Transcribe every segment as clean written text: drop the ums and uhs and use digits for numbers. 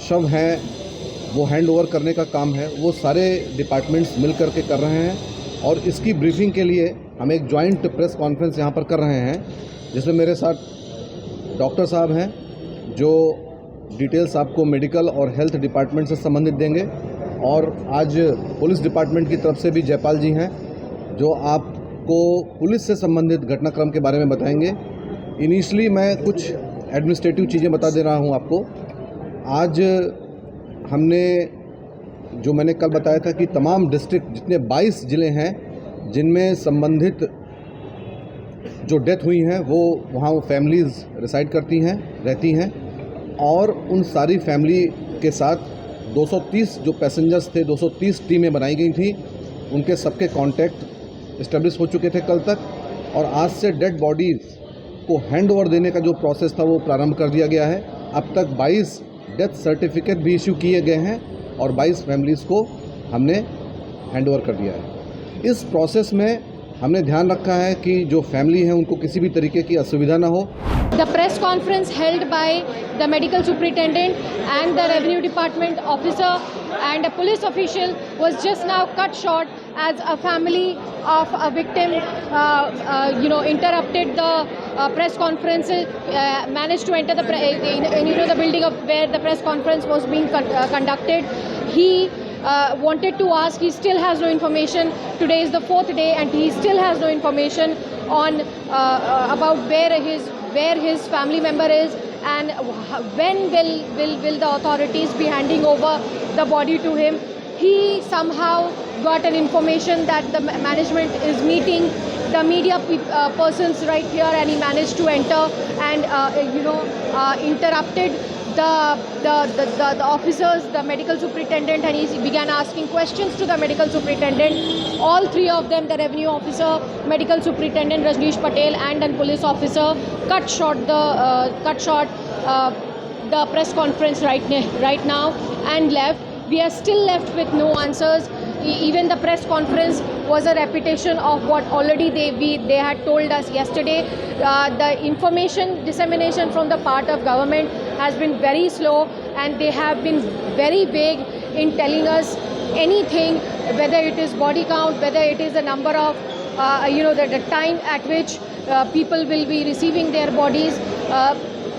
शव हैं वो हैंड ओवर करने का काम है, वो सारे डिपार्टमेंट्स मिल कर के कर रहे हैं। और इसकी ब्रीफिंग के लिए हम एक जॉइंट प्रेस कॉन्फ्रेंस यहाँ पर कर रहे हैं, जिसमें मेरे साथ डॉक्टर साहब हैं जो डिटेल्स आपको मेडिकल और हेल्थ डिपार्टमेंट से संबंधित देंगे, और आज पुलिस डिपार्टमेंट की तरफ से भी जयपाल जी हैं जो आपको पुलिस से संबंधित घटनाक्रम के बारे में बताएंगे। इनिशियली मैं कुछ एडमिनिस्ट्रेटिव चीज़ें बता दे रहा हूं आपको। आज हमने जो मैंने कल बताया था कि तमाम डिस्ट्रिक्ट जितने 22 ज़िले हैं जिनमें संबंधित जो डेथ हुई हैं वो वहाँ वो फैमिलीज़ रिसाइड करती हैं, रहती हैं, और उन सारी फैमिली के साथ 230 जो पैसेंजर्स थे, 230 टीमें बनाई गई थी, उनके सबके कांटेक्ट इस्टेब्लिश हो चुके थे कल तक। और आज से डेड बॉडीज़ को हैंड ओवर देने का जो प्रोसेस था वो प्रारंभ कर दिया गया है। अब तक 22 डेथ सर्टिफिकेट भी इशू किए गए हैं और 22 फैमिलीज़ को हमने हैंड ओवर कर दिया है। इस प्रोसेस में हमने ध्यान रखा है कि जो फैमिली है उनको किसी भी तरीके की असुविधा ना हो। The press conference held by the medical superintendent and the revenue department officer and a police official was just now cut short as a family of a victim interrupted the press conference, managed to enter the building of where the press conference was being conducted. He wanted to ask, he still has no information. Today is the 4th day and he still has no information on about where his family member is, and when will the authorities be handing over the body to him. He somehow got an information that the management is meeting the media persons right here, and he managed to enter and interrupted the officers, the medical superintendent, and he began asking questions to the medical superintendent. All three of them, the revenue officer, medical superintendent Rajneesh Patel, and a police officer, cut short the press conference right now and left. We are still left with no answers. Even the press conference was a repetition of what already they had told us yesterday. The information dissemination from the part of government has been very slow, and they have been very vague in telling us anything, whether it is body count, whether it is the number of the time at which people will be receiving their bodies.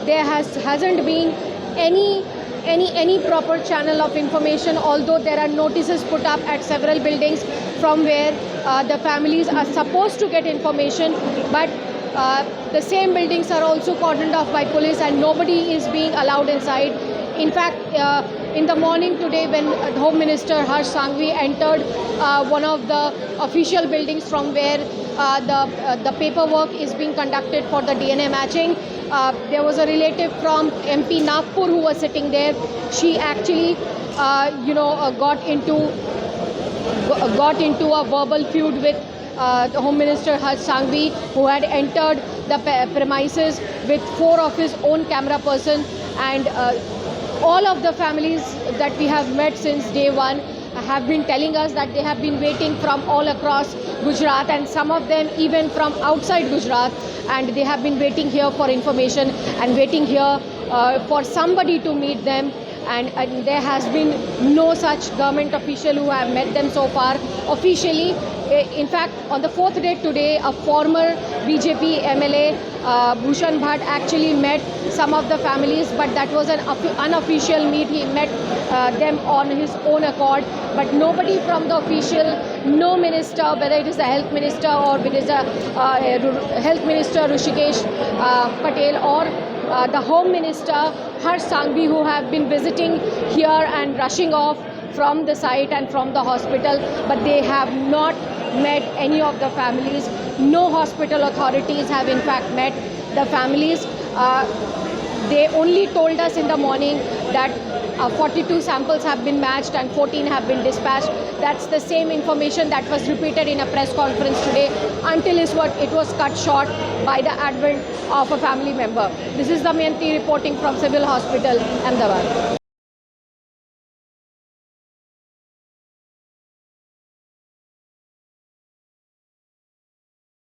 There hasn't been any proper channel of information, although there are notices put up at several buildings from where the families are supposed to get information, but the same buildings are also cordoned off by police and nobody is being allowed inside. In fact, in the morning today, when Home Minister Harsh Sanghvi entered one of the official buildings from where the paperwork is being conducted for the DNA matching, there was a relative from MP Nagpur who was sitting there. She actually got into a verbal feud with the Home Minister Harsh Sanghvi, who had entered the premises with 4 of his own camera person, and all of the families that we have met since day one have been telling us that they have been waiting from all across Gujarat, and some of them even from outside Gujarat, and they have been waiting here for information and waiting here for somebody to meet them, and there has been no such government official who have met them so far officially. In fact, on the 4th day today, a former BJP MLA, Bhushan Bhatt, actually met some of the families, but that was an unofficial meet. He met them on his own accord, but nobody from the official, no minister, whether it is the health minister or it is the health minister Hrishikesh Patel or the home minister Harsh Sanghvi, who have been visiting here and rushing off from the site and from the hospital, but they have not met any of the families. No hospital authorities have in fact met the families. They only told us in the morning that 42 samples have been matched and 14 have been dispatched. That's the same information that was repeated in a press conference today until it was cut short by the advent of a family member. This is Damayanti reporting from Civil Hospital, Ahmedabad.